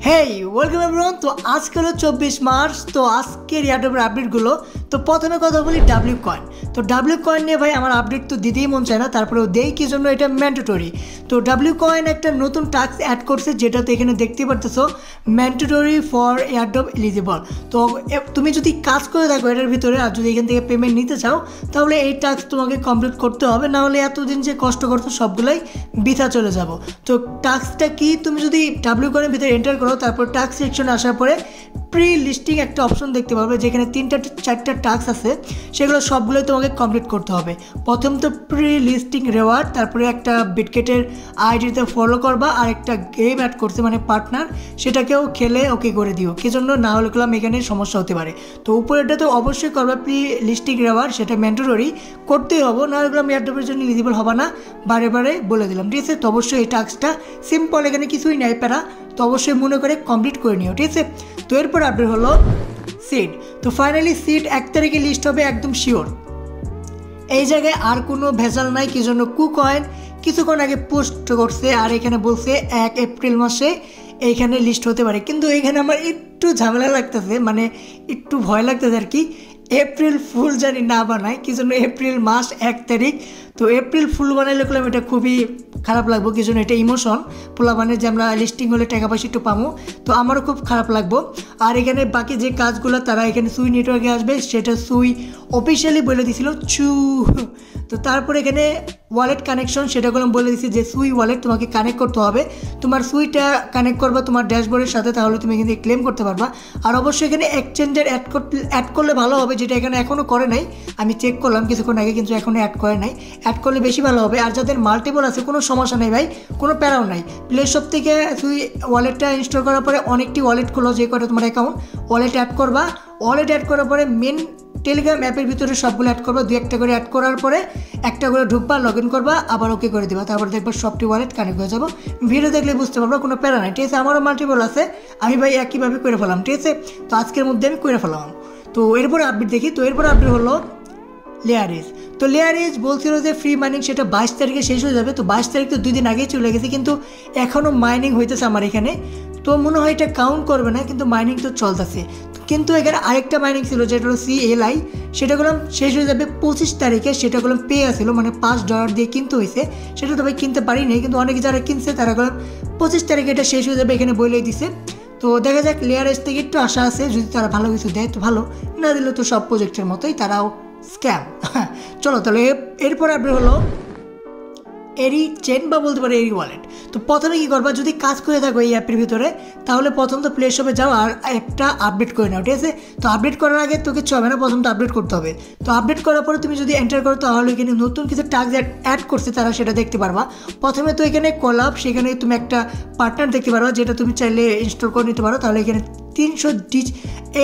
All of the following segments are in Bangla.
হেই ওয়েলকাম এভরিওয়ান। তো আজকে হলো 24 মার্চ। তো আজকের এয়ারড্রপের আপডেটগুলো, তো প্রথমে কথা বলি ডাব্লিউ কয়েন। তো ডাব্লিউ কয়েন নিয়ে ভাই আমার আপডেট তো দিতেই মন চায় না, তারপরেও দেই কি জন্য, এটা ম্যান্ডেটরি। তো ডাব্লিউ কয়েন একটা নতুন টাস্ক অ্যাড করছে, যেটা তো এখানে দেখতে পারতেছো ম্যান্ডেটরি ফর এয়ারড্রপ এলিজিবল। তো তুমি যদি কাজ করে থাকো এটার ভিতরে, আর যদি এখান থেকে পেমেন্ট নিতে চাও, তাহলে এই টাস্ক তোমাকে কমপ্লিট করতে হবে, না হলে এতদিন যে কষ্ট করছো সবগুলোই বৃথা চলে যাব। তো টাস্কটা কি, তুমি যদি ডাব্লিউ কয়েনের ভিতরে এন্টার করো, তারপর টাস্ক সেকশনে আসার পরে প্রি লিস্টিং একটা অপশন দেখতে পাবে, যেখানে 3-4টা টাস্ক আছে, সেগুলো সবগুলোই তোমাকে কমপ্লিট করতে হবে। প্রথম তো প্রি লিস্টিং রেওয়ার্ড, তারপরে একটা বিটকেটের আইডিতে ফলো করবা, আর একটা গেম অ্যাড করছে মানে পার্টনার, সেটাকেও খেলে ওকে করে দিও, কি জন্য, না হলে গেলাম এখানে সমস্যা হতে পারে। তো উপরেটা তো অবশ্যই করবা প্রি লিস্টিং রেওয়ার্ড, সেটা ম্যান্ডেটরি করতেই হবে, না হলে গেলাম এয়ারড্রপের জন্য এলিজিবল হবে না, বারে বারে বলে দিলাম, ঠিক আছে। তো অবশ্যই এই টাস্কটা সিম্পল, এখানে কিছুই নাই প্যারা, তো অবশ্যই মনে করে কমপ্লিট করে নিও, ঠিক আছে। তো এরপর আপডেট হলো সিট। তো ফাইনালি সিট 1 তারিখে লিস্ট হবে, একদম শিওর। এই জায়গায় আর কোনো ভেজাল নাই, কি জন্য কুকয়েন কিছুক্ষণ আগে পোস্ট করছে, আর এখানে বলছে 1 এপ্রিল মাসে এইখানে লিস্ট হতে পারে। কিন্তু এইখানে আমার একটু ঝামেলা লাগতেছে, মানে একটু ভয় লাগতেছে আর কি, এপ্রিল ফুল জানি না বানায়, কি জন্য এপ্রিল মাস 1 তারিখ। তো এপ্রিল ফুল বানাইলে করলাম এটা খুবই খারাপ লাগবো, কি জন্য এটা ইমোশন পোলাবানের যে আমরা লিস্টিং হলে টাকা পয়সা একটু পাবো, তো আমারও খুব খারাপ লাগবো। আর এখানে বাকি যে কাজগুলো তারা এখানে সুই নেটওয়ার্কে আসবে, সেটা সুই অফিসিয়ালি বলে দিয়েছিল চু। তো তারপর এখানে ওয়ালেট কানেকশন, সেটাগুলো বলে দিচ্ছি যে সুই ওয়ালেট তোমাকে কানেক্ট করতে হবে, তোমার সুইটা কানেক্ট করবা তোমার ড্যাশবোর্ডের সাথে, তাহলে তুমি কিন্তু ক্লেম করতে পারবা। আর অবশ্যই এখানে এক্সচেঞ্জের অ্যাড করলে ভালো হবে, যেটা এখানে এখনও করে নাই, আমি চেক করলাম কিছুক্ষণ আগে, কিন্তু এখনও অ্যাড করে নাই, অ্যাড করলে বেশি ভালো হবে। আর যাদের মাল্টিপল আছে কোনো সমস্যা নেই ভাই, কোনো প্যারাও নাই। প্লে শপ থেকে সুই ওয়ালেটটা ইনস্টল করার পরে অনেকটি ওয়ালেট খোলো, যে কটা তোমার অ্যাকাউন্ট, ওয়ালেট অ্যাড করবা, ওয়ালেট অ্যাড করার পরে মেন টেলিগ্রাম অ্যাপের ভিতরে সবগুলো অ্যাড করবা, 2-1টা করে অ্যাড করার পরে একটা করে ঢুকবা, লগ ইন করবা, আবার ওকে করে দিবা, তারপর দেখবা সবটি ওয়ালেট কানেক্ট হয়ে যাবো। ভিডিও দেখলে বুঝতে পারবা, কোনো প্যারা নাই, ঠিক আছে। আমারও মাল্টিপল আছে, আমি ভাই একইভাবে করে ফেলাম, ঠিক আছে। তো আজকের মধ্যে আমি করে ফেলাম। তো এরপরে আপডেট দেখি। তো এরপর আপডেট হলো লেয়ারেজ। তো লেয়ারেজ বলছিল যে ফ্রি মাইনিং সেটা 22 তারিখে শেষ হয়ে যাবে। তো 22 তারিখ তো 2 দিন আগেই চলে গেছে, কিন্তু এখনও মাইনিং হইতেছে আমার এখানে, তো মনে হয় এটা কাউন্ট করবে না, কিন্তু মাইনিং তো চলতেছে। কিন্তু এখানে আরেকটা মাইনিং ছিল, যেটা হলো CLI, সেটা করলাম শেষ হয়ে যাবে 25 তারিখে, সেটা করলাম পে আসছিল, মানে $5 দিয়ে কিনতে হয়েছে, সেটা তো ভাই কিনতে পারিনি, কিন্তু অনেকে যারা কিনছে তারা করলাম 25 তারিখে এটা শেষ হয়ে যাবে, এখানে বলেই দিছে। তো দেখা যাক, লেয়ারেজ থেকে একটু আশা আছে, যদি তারা ভালো কিছু দেয় তো ভালো, না দিলে তো সব প্রজেক্টের মতোই তারাও স্ক্যাম। চলো তাহলে এরপর আপডেট হলো এরি চেন, বা বলতে পারে এরি ওয়ালেট। তো প্রথমে কী করবা, যদি কাজ করে থাকো এই অ্যাপের ভিতরে, তাহলে প্রথম তো প্লে শপে যাও আর অ্যাপটা আপডেট করে নাও, ঠিক আছে। তো আপডেট করার আগে তো কিছু হবে না, প্রথম তো আপডেট করতে হবে। তো আপডেট করার পরে তুমি যদি এন্টার করো, তাহলে এখানে নতুন কিছু টাস্ক অ্যাড করছে তারা, সেটা দেখতে পারবা। প্রথমে তো এখানে কলাপ, সেখানে তুমি একটা পার্টনার দেখতে পারবা, যেটা তুমি চাইলে ইনস্টল করে নিতে পারো, তাহলে এখানে 300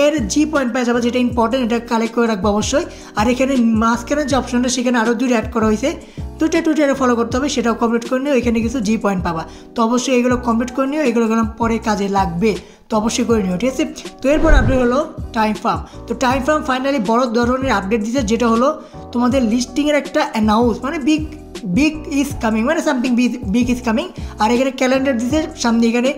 এর জি পয়েন্ট পাওয়া যাবে, যেটা ইম্পর্টেন্ট, এটা কালেক্ট করে রাখবো অবশ্যই। আর এখানে মাঝখানে যে অপশনটা, সেখানে আরও 2 অ্যাড করা হয়েছে, টুইটারে ফলো করতে হবে, সেটাও কমপ্লিট করে নিও, এখানে কিছু জি পয়েন্ট পাবা। তো অবশ্যই এগুলো কমপ্লিট করে নিও, এগুলো গেলাম পরে কাজে লাগবে, তো অবশ্যই করে নিও, ঠিক আছে। তো এরপর আপডেট হলো টাইম ফার্ম। তো টাইম ফার্ম ফাইনালি বড় ধরনের আপডেট দিচ্ছে, যেটা হলো তোমাদের লিস্টিংয়ের একটা অ্যানাউন্স, মানে বিগ ইজ কামিং, মানে সামথিং বিগ ইজ কামিং। আর এখানে ক্যালেন্ডার দিচ্ছে সামনে, এখানে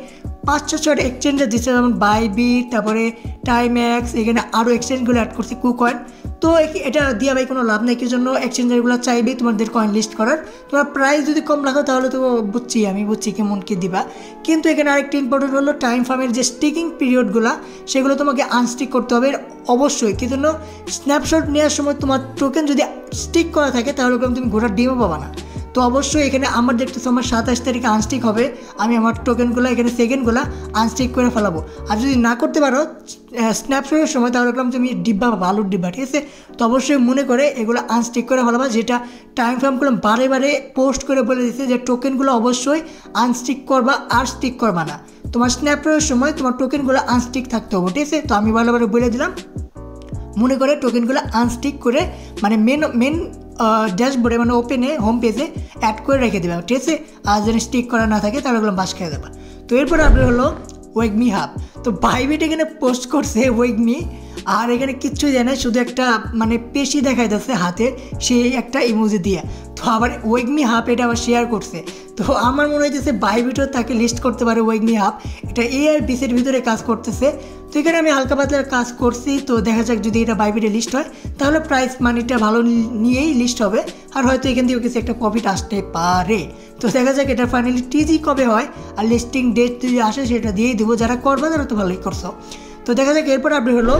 5-6টা এক্সচেঞ্জার দিচ্ছে, যেমন বাইবিট, তারপরে টাইম্যাক্স, এখানে আরও এক্সচেঞ্জগুলো অ্যাড করছে, কুকয়েন। তো এটা দিয়ে ভাই কোনো লাভ নেই, কি জন্য এক্সচেঞ্জারগুলো চাইবেই তোমাদের কয়েন লিস্ট করার, তোমার প্রাইস যদি কম রাখো তাহলে তো আমি বুঝছি কেমন কী দিবা। কিন্তু এখানে আরেকটা ইম্পর্টেন্ট হলো টাইম ফার্মের যে স্টিকিং পিরিয়ডগুলো, সেগুলো তোমাকে আনস্টিক করতে হবে অবশ্যই, কি জন্য স্ন্যাপশট নেওয়ার সময় তোমার টোকেন যদি স্টিক করা থাকে, তাহলে তুমি ঘোড়ার ডিমও পাবা না। তো অবশ্যই এখানে আমার দেখতেছো আমার 27 তারিখে আনস্টিক হবে, আমি আমার টোকেনগুলো এখানে সেকেন্ডগুলো আনস্টিক করে ফেলাবো। আর যদি না করতে পারো স্ন্যাপশটের সময়, তাহলে তুমি ডিব্বা পাবো, আলুর ডিব্বা, ঠিক আছে। তো অবশ্যই মনে করে এগুলো আনস্টিক করে ফেলাবা, যেটা টাইম ফার্মগুলো বারে বারে পোস্ট করে বলে দিচ্ছে যে টোকেনগুলো অবশ্যই আনস্টিক করবা, আর স্টিক করবা না। তোমার স্ন্যাপশটের সময় তোমার টোকেনগুলো আনস্টিক থাকতে হবে, ঠিক আছে। তো আমি ভালোভাবে বলে দিলাম, মনে করে টোকেনগুলো আনস্টিক করে, মানে মেন ড্যাশবোর্ডে, মানে ওপেনে হোম পেজে অ্যাড করে রেখে দেবে, ঠিক আছে। আর যেন স্টিক করা না থাকে, তাহলে ওগুলো বাস খেয়ে দেবে। তো এরপর আপডেট হলো ওয়েগমি হাব। তো বাইবিট এখানে পোস্ট করছে ওয়েগমি, আর এখানে কিচ্ছুই দেয় না, শুধু একটা মানে পেশি দেখাই যাচ্ছে হাতের, সেই একটা ইমোজি দিয়ে। তো আবার ওয়েগমি হাব এটা আবার শেয়ার করছে। তো আমার মনে হইতেছে বাইবিটও তাকে লিস্ট করতে পারে ওয়েগমি হাব, এটা এ আর বিসের ভিতরে কাজ করতেছে। তো এখানে আমি হালকা পাতলার কাজ করছি, তো দেখা যাক যদি এটা বাইবিটে লিস্ট হয় তাহলে প্রাইস মানিটা ভালো নিয়েই লিস্ট হবে, আর হয়তো এখান থেকে কিছু একটা প্রফিট আসতে পারে। তো দেখা যাক এটা ফাইনালি টিজি কবে হয়, আর লিস্টিং ডেট যদি আসে সেটা দিয়েই দেবো, যারা করবে তারা তো ভালোই করছো। তো দেখা যাক এরপর আপডেট হলো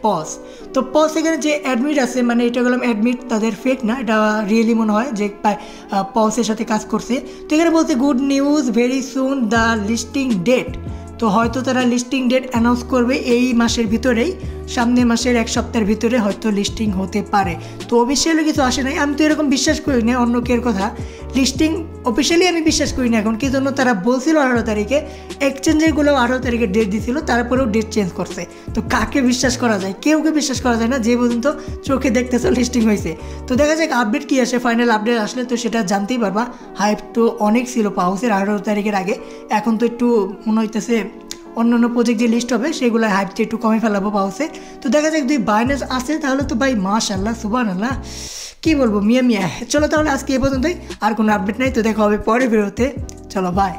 পজ। তো পজ এখানে যে অ্যাডমিট আছে, মানে এটা গেলাম অ্যাডমিট, তাদের ফেক না, এটা রিয়েলি মনে হয় যে পজের সাথে কাজ করছে। তো এখানে বলছে good news, very soon the listing date. তো হয়তো তারা লিস্টিং ডেট অ্যানাউন্স করবে এই মাসের ভিতরেই, সামনের মাসের 1 সপ্তাহের ভিতরে হয়তো লিস্টিং হতে পারে। তো অফিসিয়ালি কিছু আসে নাই, আমি তো এরকম বিশ্বাস করি না অন্য কের কথা। লিস্টিং অফিসিয়ালি আমি বিশ্বাস করি না এখন, কি জন্য তারা বলছিল 18 তারিখে, এক্সচেঞ্জেরগুলো 18 তারিখে ডেট দিছিল, তারপরেও ডেট চেঞ্জ করছে। তো কাকে বিশ্বাস করা যায়? কেউকে বিশ্বাস করা যায় না যে পর্যন্ত চোখে দেখতেছে লিস্টিং হয়েছে। তো দেখা যাক আপডেট কী আসে, ফাইনাল আপডেট আসলে তো সেটা জানতেই পারবা। হাইপ তো অনেক ছিল পাউসের 18 তারিখের আগে, এখন তো একটু মনে হইতেছে অন্য প্রজেক্ট যে লিস্ট হবে সেগুলো হাইপটা একটু কমে ফেলাবো পাউসে। তো দেখা যাক যদি বাইনাস আসে তাহলে তো ভাই মাশাআল্লাহ সুবহানাল্লাহ, কী বলবো মিয়া মিয়া। চলো তাহলে আজকে এ পর্যন্তই, আর কোনো আপডেট নাই, তো দেখা হবে পরের ভিডিওতে। চলো বাই।